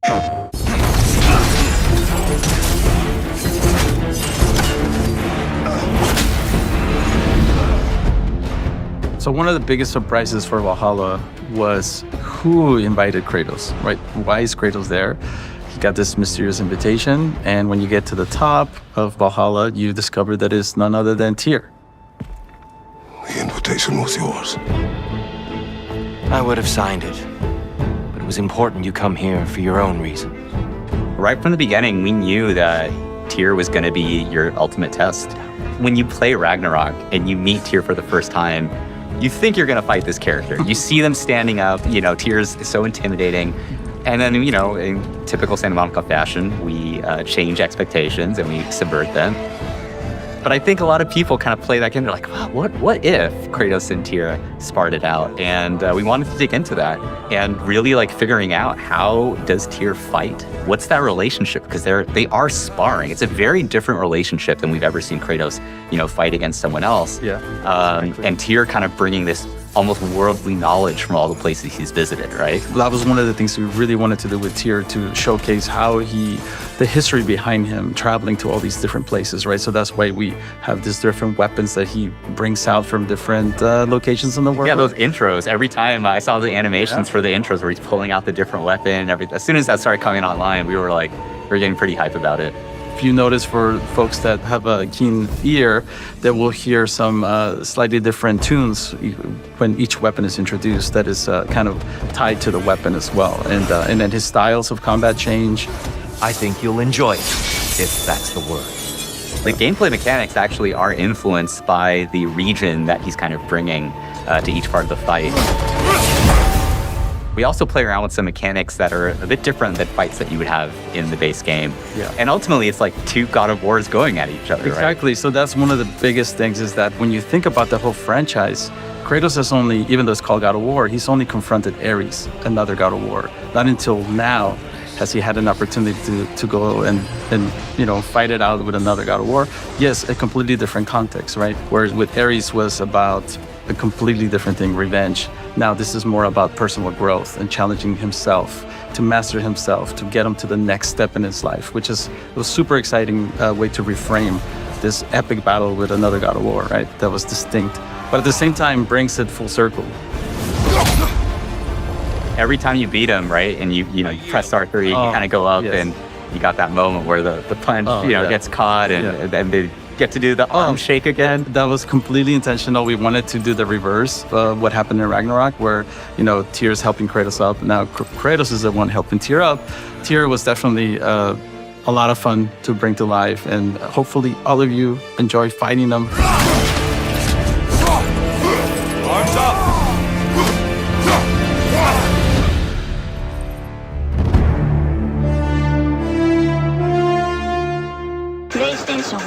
So one of the biggest surprises for Valhalla was who invited Kratos, right? Why is Kratos there? He got this mysterious invitation, and when you get to the top of Valhalla, you discover that it's none other than Tyr. The invitation was yours. I would have signed it, but it was important you come here for your own reasons. Right from the beginning, we knew that Tyr was going to be your ultimate test. When you play Ragnarok and you meet Tyr for the first time, you think you're going to fight this character. You see them standing up, Tyr's so intimidating. And then, in typical Santa Monica fashion, we change expectations and we subvert them. But I think a lot of people kind of play that game. They're like, wow, what if Kratos and Tyr sparred it out? And we wanted to dig into that and really figuring out, how does Tyr fight? What's that relationship? Because they are sparring. It's a very different relationship than we've ever seen Kratos, fight against someone else. Yeah. Exactly. And Tyr kind of bringing this almost worldly knowledge from all the places he's visited, right? That was one of the things we really wanted to do with Tyr, to showcase how the history behind him traveling to all these different places, right? So that's why we have these different weapons that he brings out from different locations in the world. Yeah, those intros. Every time I saw the animations for the intros where he's pulling out the different weapon and everything. As soon as that started coming online, we were getting pretty hype about it. If you notice, for folks that have a keen ear, they will hear some slightly different tunes when each weapon is introduced that is kind of tied to the weapon as well. And then his styles of combat change. I think you'll enjoy it, if that's the word. The gameplay mechanics actually are influenced by the region that he's kind of bringing to each part of the fight. We also play around with some mechanics that are a bit different than fights that you would have in the base game. Yeah. And ultimately, it's like two God of Wars going at each other, Exactly. Right? So that's one of the biggest things, is that when you think about the whole franchise, Kratos has only, even though it's called God of War, he's only confronted Ares, another God of War. Not until now has he had an opportunity to go and fight it out with another God of War. Yes, a completely different context, right? Whereas with Ares was about a completely different thing, revenge. Now this is more about personal growth and challenging himself to master himself, to get him to the next step in his life, which is a super exciting way to reframe this epic battle with another God of War, right? That was distinct, but at the same time brings it full circle. Every time you beat him, right, and you press R3, you kind of go up, yes. and you got that moment where the punch gets caught, and they get to do the arm shake again. That was completely intentional. We wanted to do the reverse of what happened in Ragnarok, where Tyr's helping Kratos up. Now Kratos is the one helping Tyr up. Tyr was definitely a lot of fun to bring to life, and hopefully all of you enjoy fighting them. Arms up! PlayStation